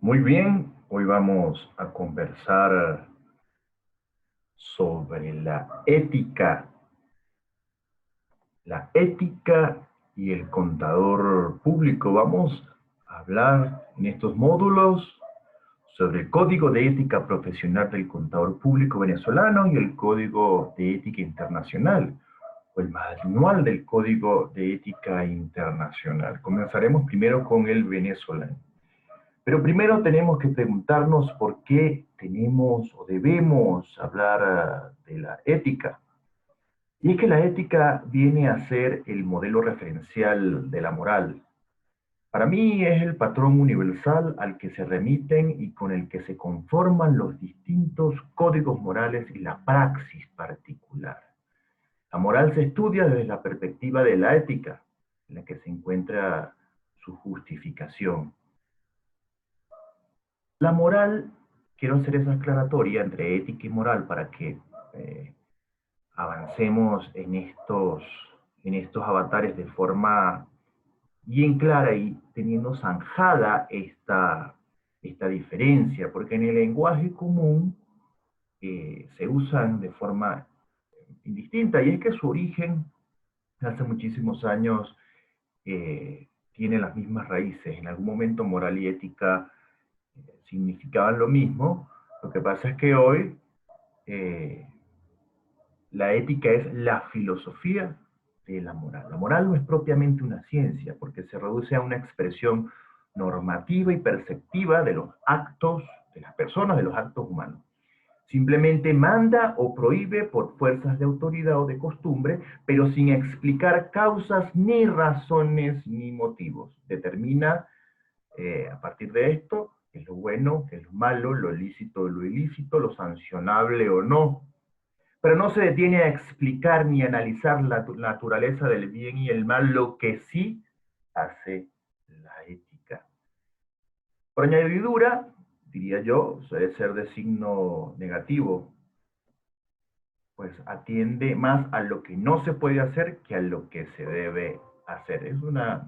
Muy bien, hoy vamos a conversar sobre la ética y el contador público. Vamos a hablar en estos módulos sobre el Código de Ética Profesional del Contador Público venezolano y el Código de Ética Internacional, o el Manual del Código de Ética Internacional. Comenzaremos primero con el venezolano. Pero primero tenemos que preguntarnos por qué tenemos o debemos hablar de la ética. Y es que la ética viene a ser el modelo referencial de la moral. Para mí es el patrón universal al que se remiten y con el que se conforman los distintos códigos morales y la praxis particular. La moral se estudia desde la perspectiva de la ética, en la que se encuentra su justificación. La moral, quiero hacer esa aclaratoria entre ética y moral para que eh, avancemos en estos avatares de forma bien clara y teniendo zanjada esta diferencia, porque en el lenguaje común se usan de forma indistinta y es que su origen hace muchísimos años tiene las mismas raíces. En algún momento moral y ética significaban lo mismo. Lo que pasa es que hoy eh, la ética es la filosofía de la moral. La moral no es propiamente una ciencia, porque se reduce a una expresión normativa y perceptiva de los actos de las personas, de los actos humanos. Simplemente manda o prohíbe por fuerzas de autoridad o de costumbre, pero sin explicar causas ni razones ni motivos. Determina a partir de esto qué es lo bueno, qué es lo malo, lo lícito o lo ilícito, lo sancionable o no, pero no se detiene a explicar ni a analizar la naturaleza del bien y el mal, lo que sí hace la ética. Por añadidura, diría yo, suele ser de signo negativo, pues atiende más a lo que no se puede hacer que a lo que se debe hacer. Es una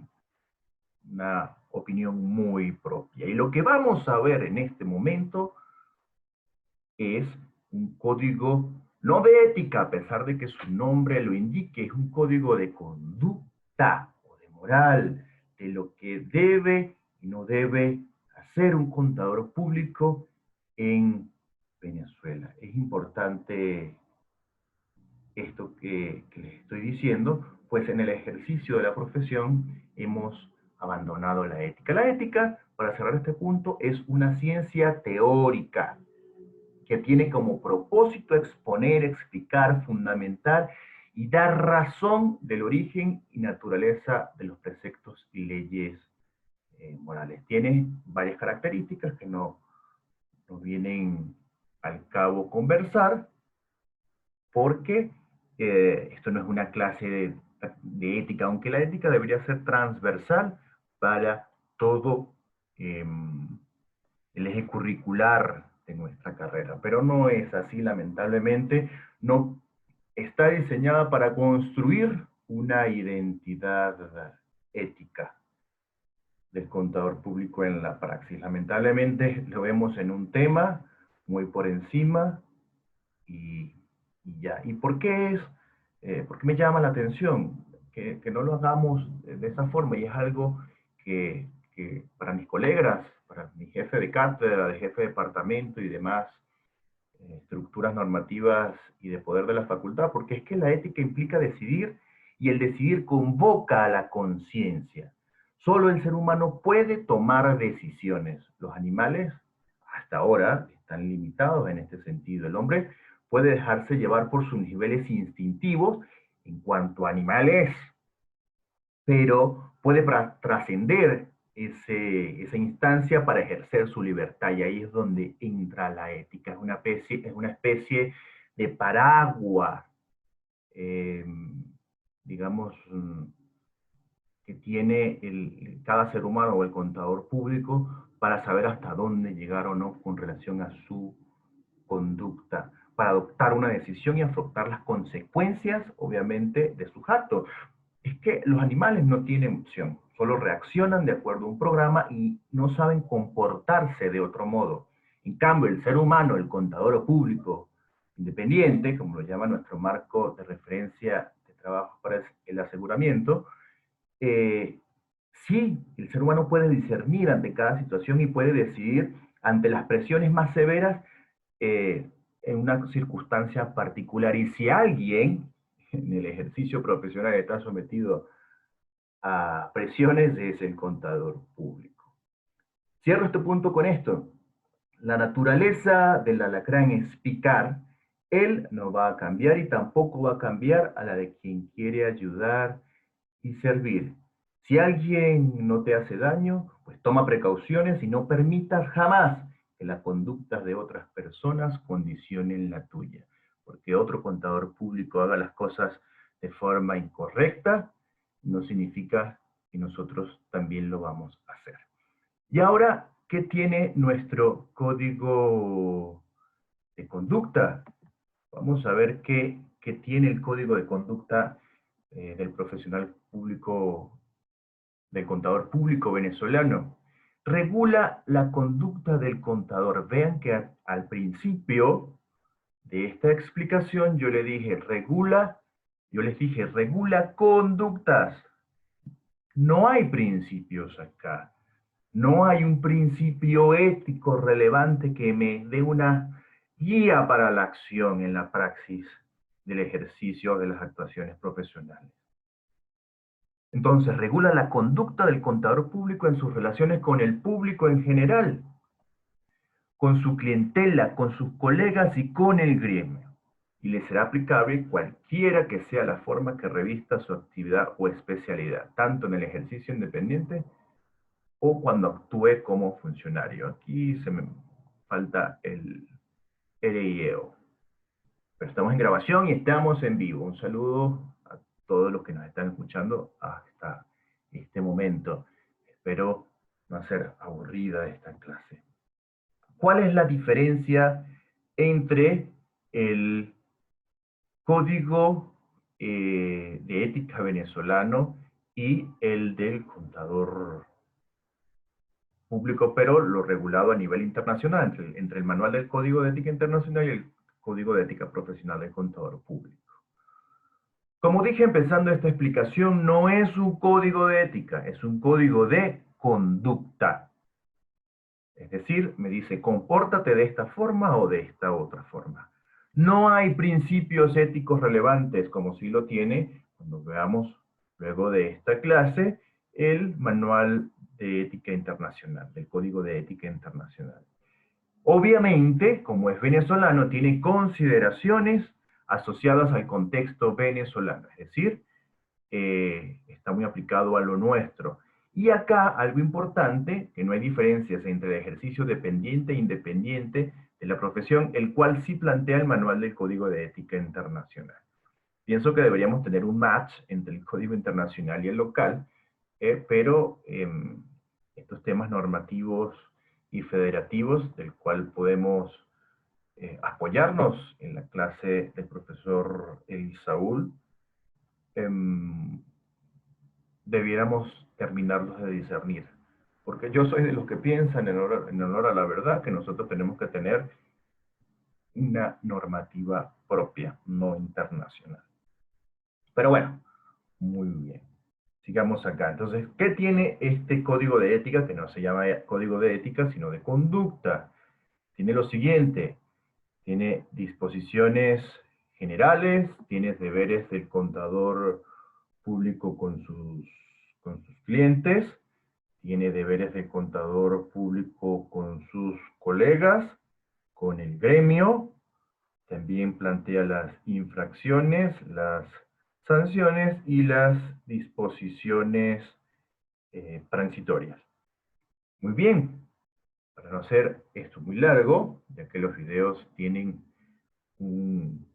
opinión muy propia. Y lo que vamos a ver en este momento es un código, no de ética, a pesar de que su nombre lo indique, es un código de conducta o de moral, de lo que debe y no debe hacer un contador público en Venezuela. Es importante esto que les estoy diciendo, pues en el ejercicio de la profesión hemos abandonado la ética. La ética, para cerrar este punto, es una ciencia teórica que tiene como propósito exponer, explicar, fundamentar y dar razón del origen y naturaleza de los preceptos y leyes morales. Tiene varias características que nos vienen al cabo conversar, porque esto no es una clase de ética, aunque la ética debería ser transversal para todo el eje curricular de nuestra carrera, pero no es así, lamentablemente. No está diseñada para construir una identidad ética del contador público en la praxis. Lamentablemente lo vemos en un tema muy por encima y, y ya. ¿Y por qué es? ¿Por qué me llama la atención? Que no lo hagamos de esa forma, y es algo que para mis colegas, para mi jefe de cátedra, de jefe de departamento y demás estructuras normativas y de poder de la facultad, porque es que la ética implica decidir y el decidir convoca a la conciencia. Solo el ser humano puede tomar decisiones. Los animales, hasta ahora, están limitados en este sentido. El hombre puede dejarse llevar por sus niveles instintivos en cuanto a animales, pero puede trascender esa instancia para ejercer su libertad, y ahí es donde entra la ética. Es una especie de paraguas, eh, digamos, que tiene cada ser humano o el contador público para saber hasta dónde llegar o no con relación a su conducta, para adoptar una decisión y afrontar las consecuencias, obviamente, de sus actos. Es que los animales no tienen opción. solo reaccionan de acuerdo a un programa y no saben comportarse de otro modo. En cambio, el ser humano, el contador público independiente, como lo llama nuestro marco de referencia de trabajo para el aseguramiento, sí, el ser humano puede discernir ante cada situación y puede decidir ante las presiones más severas en una circunstancia particular. Y si alguien en el ejercicio profesional está sometido a presiones, es el contador público. Cierro este punto con esto. La naturaleza del alacrán es picar. Él no va a cambiar y tampoco va a cambiar a la de quien quiere ayudar y servir. Si alguien no te hace daño, pues toma precauciones y no permitas jamás que las conductas de otras personas condicionen la tuya. Porque otro contador público haga las cosas de forma incorrecta, no significa que nosotros también lo vamos a hacer. Y ahora, ¿qué tiene nuestro código de conducta? Vamos a ver qué tiene el código de conducta del profesional público, del contador público venezolano. Regula la conducta del contador. Vean que al principio de esta explicación yo les dije, regula conductas. No hay principios acá. No hay un principio ético relevante que me dé una guía para la acción en la praxis del ejercicio de las actuaciones profesionales. Entonces, regula la conducta del contador público en sus relaciones con el público en general, con su clientela, con sus colegas y con el gremio. Y le será aplicable cualquiera que sea la forma que revista su actividad o especialidad, tanto en el ejercicio independiente o cuando actúe como funcionario. Aquí se me falta el RIEO. Pero estamos en grabación y estamos en vivo. Un saludo a todos los que nos están escuchando hasta este momento. Espero no hacer aburrida esta clase. ¿Cuál es la diferencia entre el código de ética venezolano y el del contador público, pero lo regulado a nivel internacional, entre el manual del Código de Ética Internacional y el Código de Ética Profesional del Contador Público? Como dije empezando esta explicación, no es un código de ética, es un código de conducta. Es decir, me dice, compórtate de esta forma o de esta otra forma. No hay principios éticos relevantes, como sí lo tiene, cuando veamos luego de esta clase, el Manual de Ética Internacional, el Código de Ética Internacional. Obviamente, como es venezolano, tiene consideraciones asociadas al contexto venezolano, es decir, está muy aplicado a lo nuestro. Y acá algo importante, que no hay diferencias entre el ejercicio dependiente e independiente de la profesión, el cual sí plantea el Manual del Código de Ética Internacional. Pienso que deberíamos tener un match entre el Código Internacional y el local, pero estos temas normativos y federativos, del cual podemos apoyarnos en la clase del profesor Elisaúl, debiéramos terminarlos de discernir. Porque yo soy de los que piensan, en honor a la verdad, que nosotros tenemos que tener una normativa propia, no internacional. Pero bueno, muy bien. Sigamos acá. Entonces, ¿qué tiene este código de ética? Que no se llama código de ética, sino de conducta. Tiene lo siguiente. Tiene disposiciones generales, tiene deberes del contador público con sus clientes, tiene deberes del contador público con sus colegas, con el gremio, también plantea las infracciones, las sanciones y las disposiciones transitorias. Muy bien, para no hacer esto muy largo, ya que los videos tienen un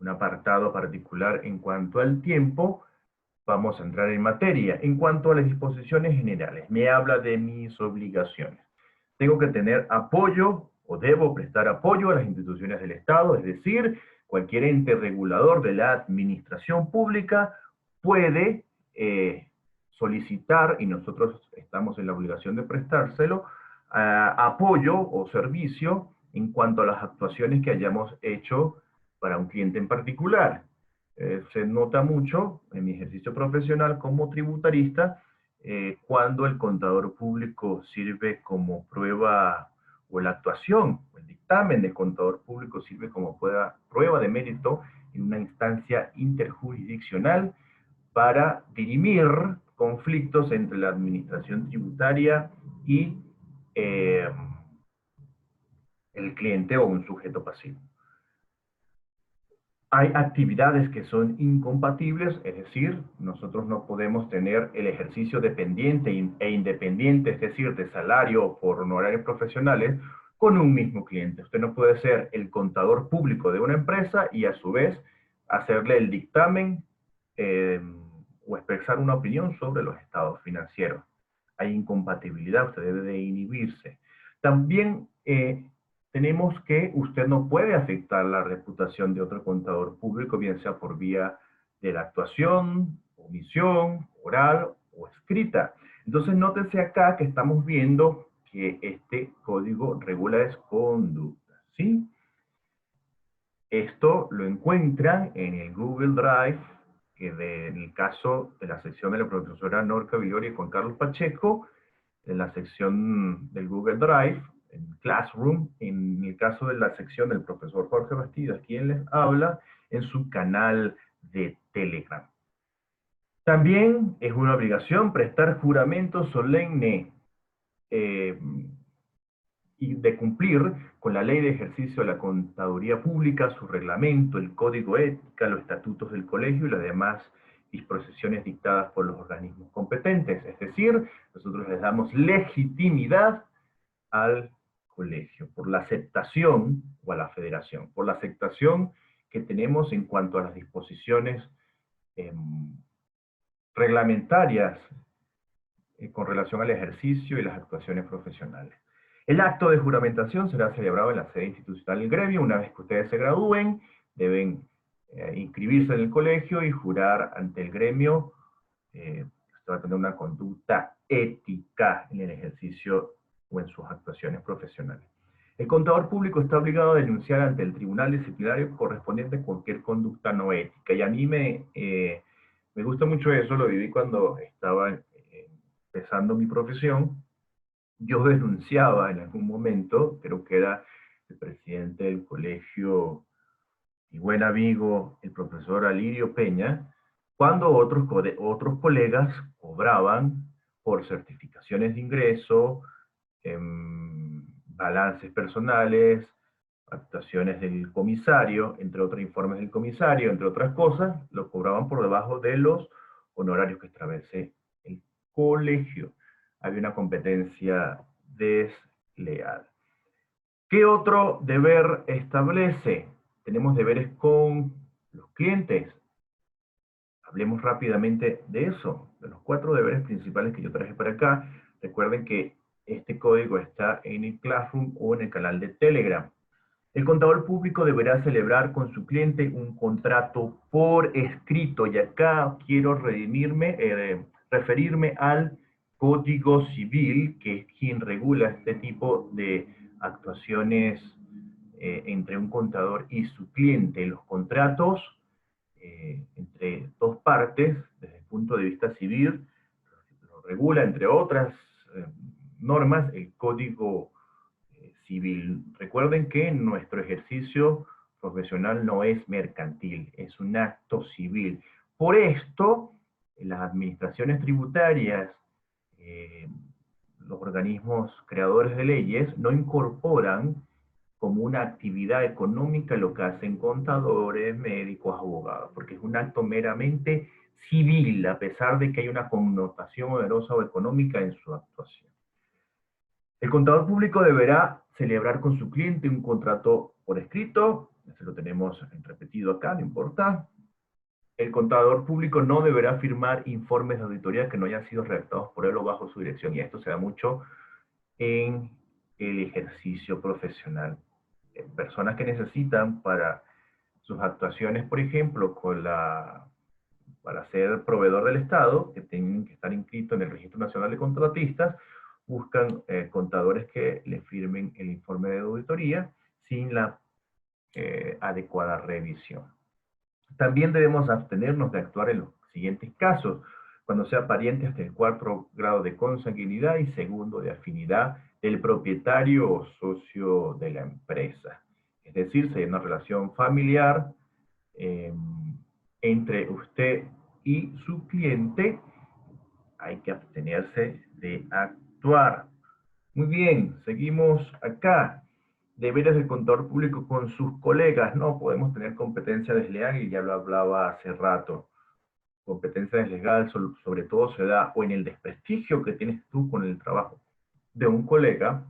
apartado particular en cuanto al tiempo, vamos a entrar en materia. En cuanto a las disposiciones generales, me habla de mis obligaciones. Tengo que tener apoyo o debo prestar apoyo a las instituciones del Estado, es decir, cualquier ente regulador de la administración pública puede solicitar, y nosotros estamos en la obligación de prestárselo, apoyo o servicio en cuanto a las actuaciones que hayamos hecho para un cliente en particular. Se nota mucho en mi ejercicio profesional como tributarista cuando el contador público sirve como prueba, o la actuación, o el dictamen del contador público sirve como prueba de mérito en una instancia interjurisdiccional para dirimir conflictos entre la administración tributaria y eh, el cliente o un sujeto pasivo. Hay actividades que son incompatibles, es decir, nosotros no podemos tener el ejercicio dependiente e independiente, es decir, de salario por honorarios profesionales, con un mismo cliente. Usted no puede ser el contador público de una empresa y a su vez hacerle el dictamen o expresar una opinión sobre los estados financieros. Hay incompatibilidad, usted debe de inhibirse. También tenemos que usted no puede afectar la reputación de otro contador público, bien sea por vía de la actuación, omisión, oral o escrita. Entonces, nótese acá que estamos viendo que este código regula es conducta, ¿sí? Esto lo encuentran en el Google Drive, que en el caso de la sección de la profesora Norca Villori y Juan Carlos Pacheco, en la sección del Google Drive, en Classroom, en el caso de la sección del profesor Jorge Bastidas, quien les habla, en su canal de Telegram. También es una obligación prestar juramento solemne y de cumplir con la ley de ejercicio de la contaduría pública, su reglamento, el código ética, los estatutos del colegio y las demás disposiciones dictadas por los organismos competentes. Es decir, nosotros les damos legitimidad al colegio, por la aceptación, o a la federación, por la aceptación que tenemos en cuanto a las disposiciones eh, reglamentarias con relación al ejercicio y las actuaciones profesionales. El acto de juramentación será celebrado en la sede institucional del gremio. Una vez que ustedes se gradúen, deben inscribirse en el colegio y jurar ante el gremio. Usted va a tener una conducta ética en el ejercicio o en sus actuaciones profesionales. El contador público está obligado a denunciar ante el tribunal disciplinario correspondiente cualquier conducta no ética. Y a mí me gusta mucho eso, lo viví cuando estaba empezando mi profesión. Yo denunciaba en algún momento, creo que era el presidente del colegio, mi buen amigo, el profesor Alirio Peña, cuando otros colegas cobraban por certificaciones de ingreso, balances personales, actuaciones del comisario, entre otros informes del comisario, entre otras cosas, lo cobraban por debajo de los honorarios que establece el colegio. Había una competencia desleal. ¿Qué otro deber establece? Tenemos deberes con los clientes. Hablemos rápidamente de eso, de los 4 deberes principales que yo traje para acá. Recuerden que este código está en el Classroom o en el canal de Telegram. El contador público deberá celebrar con su cliente un contrato por escrito, y acá quiero referirme al Código Civil, que es quien regula este tipo de actuaciones entre un contador y su cliente. Los contratos entre dos partes, desde el punto de vista civil, lo regula, entre otras normas, el Código Civil. Recuerden que nuestro ejercicio profesional no es mercantil, es un acto civil. Por esto, las administraciones tributarias, eh, los organismos creadores de leyes, no incorporan como una actividad económica lo que hacen contadores, médicos, abogados, porque es un acto meramente civil, a pesar de que hay una connotación onerosa o económica en su actuación. El contador público deberá celebrar con su cliente un contrato por escrito, este lo tenemos repetido acá, no importa. El contador público no deberá firmar informes de auditoría que no hayan sido redactados por él o bajo su dirección, y esto se da mucho en el ejercicio profesional. Personas que necesitan para sus actuaciones, por ejemplo, para ser proveedor del Estado, que tienen que estar inscritos en el Registro Nacional de Contratistas, buscan contadores que le firmen el informe de auditoría sin la adecuada revisión. También debemos abstenernos de actuar en los siguientes casos: cuando sea pariente hasta el 4 grado de consanguinidad y segundo de afinidad del propietario o socio de la empresa. Es decir, si hay una relación familiar entre usted y su cliente, hay que abstenerse de actuar. Muy bien, seguimos acá. Deberes del contador público con sus colegas. No podemos tener competencia desleal, y ya lo hablaba hace rato. Competencia desleal sobre todo se da o en el desprestigio que tienes tú con el trabajo de un colega.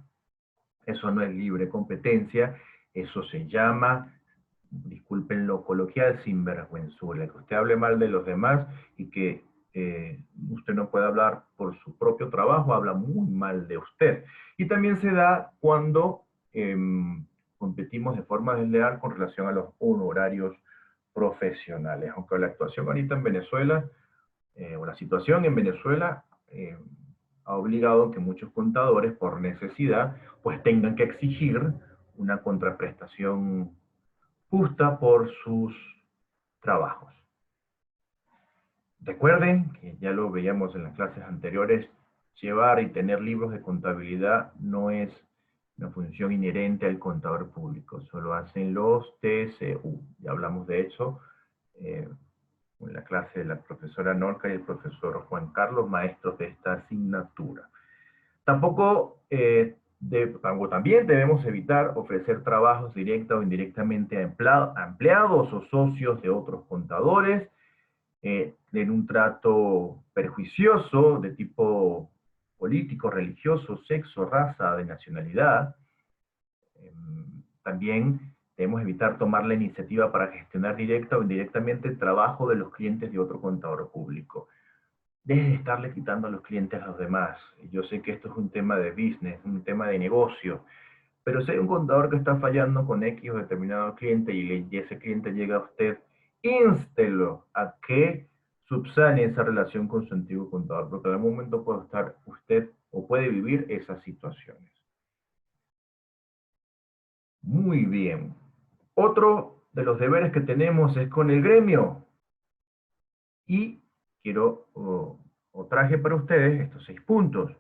Eso no es libre competencia, eso se llama, disculpen lo coloquial, sinvergüenzura. Que usted hable mal de los demás y que usted no puede hablar por su propio trabajo, habla muy mal de usted. Y también se da cuando competimos de forma desleal con relación a los honorarios profesionales. Aunque la actuación ahorita en Venezuela, o la situación en Venezuela, ha obligado que muchos contadores, por necesidad, pues tengan que exigir una contraprestación justa por sus trabajos. Recuerden, que ya lo veíamos en las clases anteriores, llevar y tener libros de contabilidad no es una función inherente al contador público, solo hacen los TCU. Ya hablamos de eso en la clase de la profesora Norca y el profesor Juan Carlos, maestros de esta asignatura. Tampoco, también debemos evitar ofrecer trabajos directa o indirectamente a empleados o socios de otros contadores, en un trato perjuicioso de tipo político, religioso, sexo, raza, de nacionalidad. También debemos evitar tomar la iniciativa para gestionar directa o indirectamente el trabajo de los clientes de otro contador público. Deje de estarle quitando a los clientes a los demás. Yo sé que esto es un tema de business, un tema de negocio, pero si hay un contador que está fallando con X o determinado cliente y ese cliente llega a usted, instelo a que subsane esa relación con su antiguo contador, porque en algún momento puede estar usted o puede vivir esas situaciones. Muy bien. Otro de los deberes que tenemos es con el gremio. Y quiero, o traje para ustedes estos 6 puntos.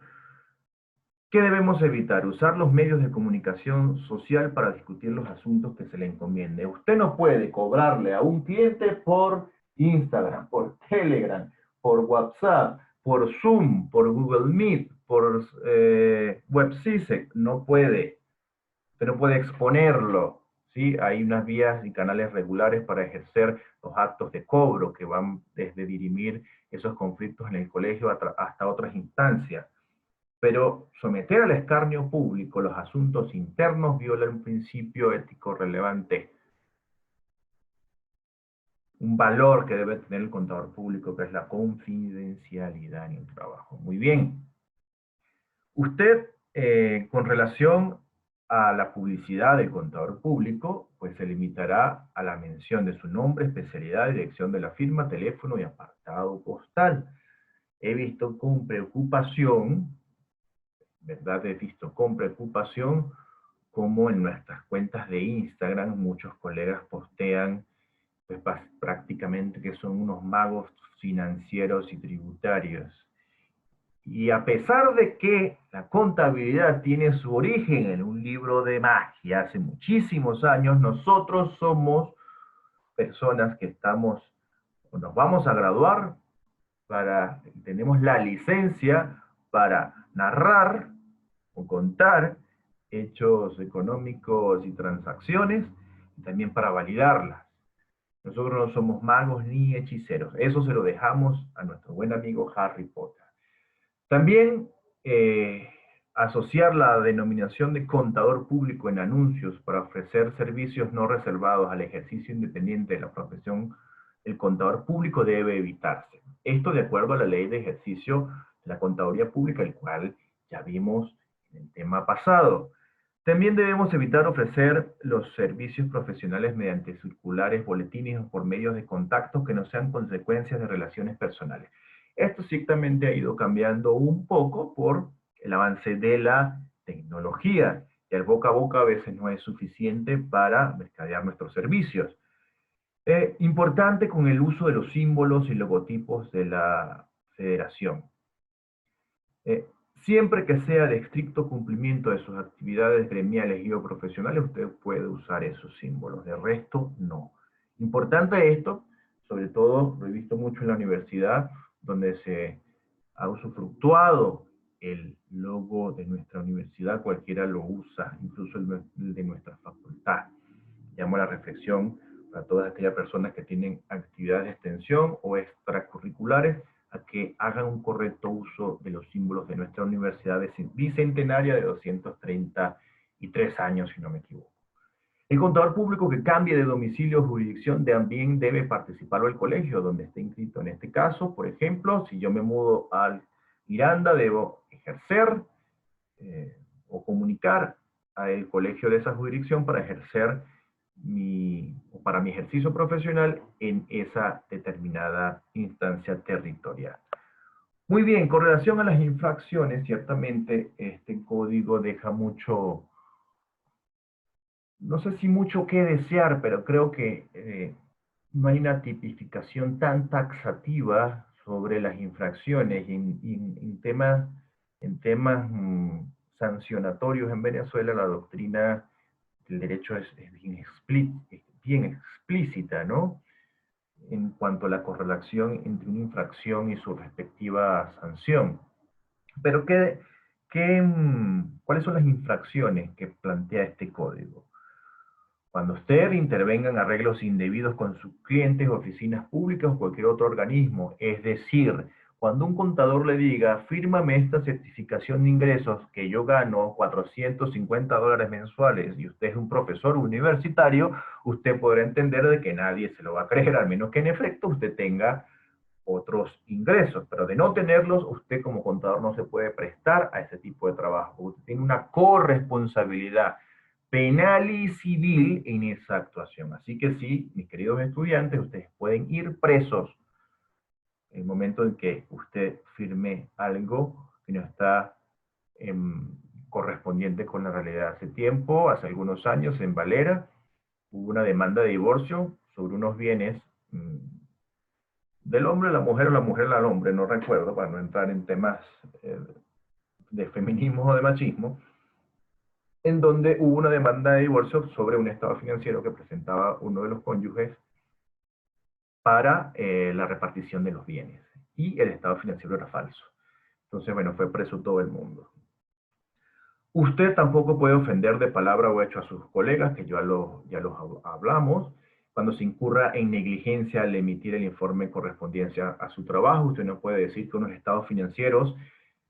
¿Qué debemos evitar? Usar los medios de comunicación social para discutir los asuntos que se le encomiende. Usted no puede cobrarle a un cliente por Instagram, por Telegram, por WhatsApp, por Zoom, por Google Meet, por WebSysec. No puede. Usted no puede exponerlo, ¿sí? Hay unas vías y canales regulares para ejercer los actos de cobro que van desde dirimir esos conflictos en el colegio hasta otras instancias. Pero someter al escarnio público los asuntos internos viola un principio ético relevante, un valor que debe tener el contador público, que es la confidencialidad en el trabajo. Muy bien. Usted, con relación a la publicidad del contador público, pues se limitará a la mención de su nombre, especialidad, dirección de la firma, teléfono y apartado postal. He visto con preocupación, ¿verdad? He visto con preocupación cómo en nuestras cuentas de Instagram muchos colegas postean pues, prácticamente que son unos magos financieros y tributarios. Y a pesar de que la contabilidad tiene su origen en un libro de magia hace muchísimos años, nosotros somos personas que nos vamos a graduar, tenemos la licencia para narrar o contar hechos económicos y transacciones, y también para validarlas. Nosotros no somos magos ni hechiceros. Eso se lo dejamos a nuestro buen amigo Harry Potter. También asociar la denominación de contador público en anuncios para ofrecer servicios no reservados al ejercicio independiente de la profesión, el contador público debe evitarse. Esto de acuerdo a la ley de ejercicio de la contaduría pública, el cual ya vimos en el tema pasado. También debemos evitar ofrecer los servicios profesionales mediante circulares, boletines o por medios de contacto que no sean consecuencias de relaciones personales. Esto ciertamente ha ido cambiando un poco por el avance de la tecnología, y el boca a boca a veces no es suficiente para mercadear nuestros servicios. Importante con el uso de los símbolos y logotipos de la federación. Eh, Siempre que sea de estricto cumplimiento de sus actividades gremiales y o profesionales, usted puede usar esos símbolos. De resto, no. Importante esto, sobre todo lo he visto mucho en la universidad, donde se ha usufructuado el logo de nuestra universidad, cualquiera lo usa, incluso el de nuestra facultad. Llamo a la reflexión para todas aquellas personas que tienen actividades de extensión o extracurriculares a que hagan un correcto uso de los símbolos de nuestra universidad bicentenaria de 233 años, si no me equivoco. El contador público que cambie de domicilio o jurisdicción también debe participar del colegio donde esté inscrito. En este caso, por ejemplo, si yo me mudo al Miranda, debo ejercer o comunicar al colegio de esa jurisdicción para ejercer para mi ejercicio profesional en esa determinada instancia territorial. Muy bien, con relación a las infracciones, ciertamente este código deja mucho, no sé si mucho que desear, pero creo que no hay una tipificación tan taxativa sobre las infracciones en temas sancionatorios en Venezuela. La doctrina del derecho es bien explícita, ¿no? En cuanto a la correlación entre una infracción y su respectiva sanción. Pero ¿cuáles son las infracciones que plantea este código? Cuando usted intervenga en arreglos indebidos con sus clientes, oficinas públicas o cualquier otro organismo, es decir, cuando un contador le diga, fírmame esta certificación de ingresos que yo gano $450 mensuales y usted es un profesor universitario, usted podrá entender de que nadie se lo va a creer, al menos que en efecto usted tenga otros ingresos, pero de no tenerlos, usted como contador no se puede prestar a ese tipo de trabajo. Usted tiene una corresponsabilidad penal y civil en esa actuación. Así que sí, mis queridos estudiantes, ustedes pueden ir presos en el momento en que usted firme algo que no está correspondiente con la realidad. Hace tiempo, hace algunos años, en Valera, hubo una demanda de divorcio sobre unos bienes del hombre a la mujer o la mujer al hombre, no recuerdo, para no entrar en temas de feminismo o de machismo, en donde hubo una demanda de divorcio sobre un estado financiero que presentaba uno de los cónyuges para la repartición de los bienes. Y el estado financiero era falso. Entonces, bueno, fue preso todo el mundo. Usted tampoco puede ofender de palabra o hecho a sus colegas, que ya los hablamos. Cuando se incurra en negligencia al emitir el informe en correspondencia a su trabajo, usted no puede decir que unos estados financieros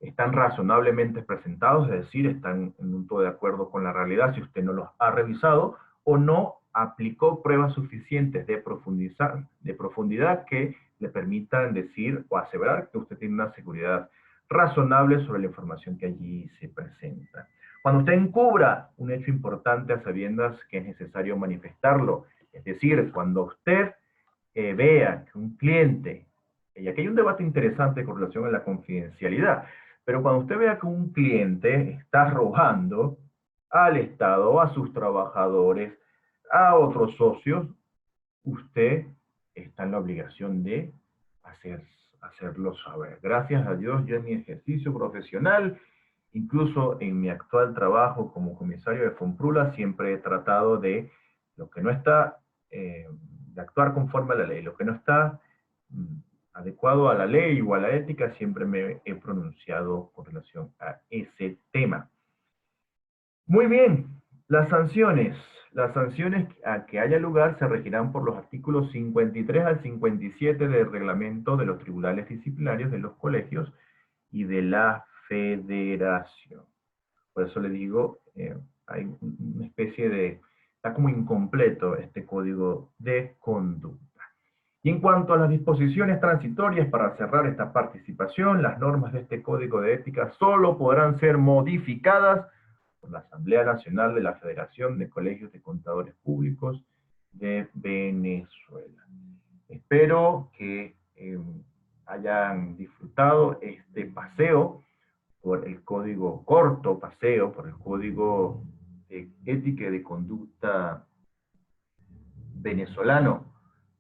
están razonablemente presentados, es decir, están en un todo de acuerdo con la realidad si usted no los ha revisado o no aplicó pruebas suficientes de profundidad que le permitan decir o aseverar que usted tiene una seguridad razonable sobre la información que allí se presenta. Cuando usted encubra un hecho importante a sabiendas que es necesario manifestarlo, es decir, cuando usted vea que un cliente, y aquí hay un debate interesante con relación a la confidencialidad, pero cuando usted vea que un cliente está robando al Estado, a sus trabajadores, a otros socios, usted está en la obligación de hacerlo saber. Gracias a Dios, yo en mi ejercicio profesional, incluso en mi actual trabajo como comisario de Fomprula, siempre he tratado de lo que no está, de actuar conforme a la ley, lo que no está adecuado a la ley o a la ética, siempre me he pronunciado con relación a ese tema. Muy bien, las sanciones. Las sanciones a que haya lugar se regirán por los artículos 53 al 57 del reglamento de los tribunales disciplinarios de los colegios y de la federación. Por eso le digo, hay una especie de, está como incompleto este código de conducta. Y en cuanto a las disposiciones transitorias para cerrar esta participación, las normas de este código de ética solo podrán ser modificadas por la Asamblea Nacional de la Federación de Colegios de Contadores Públicos de Venezuela. Espero que hayan disfrutado este paseo por el código, corto paseo por el código de ética y de conducta venezolano.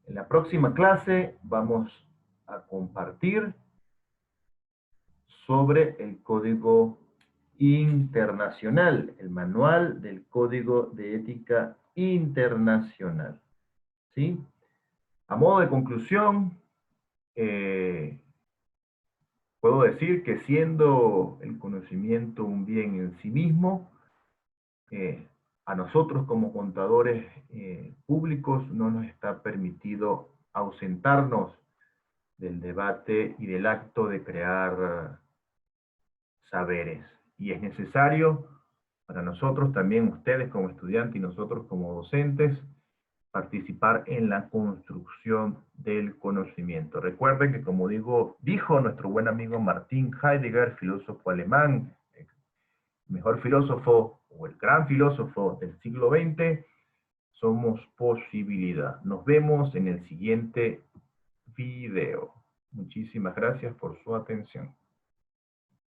En la próxima clase vamos a compartir sobre el código internacional, el manual del código de ética internacional. ¿Sí? A modo de conclusión, puedo decir que siendo el conocimiento un bien en sí mismo, a nosotros como contadores públicos no nos está permitido ausentarnos del debate y del acto de crear saberes. Y es necesario para nosotros, también ustedes como estudiantes y nosotros como docentes, participar en la construcción del conocimiento. Recuerden que, como dijo nuestro buen amigo Martin Heidegger, filósofo alemán, el mejor filósofo o el gran filósofo del siglo XX, somos posibilidad. Nos vemos en el siguiente video. Muchísimas gracias por su atención.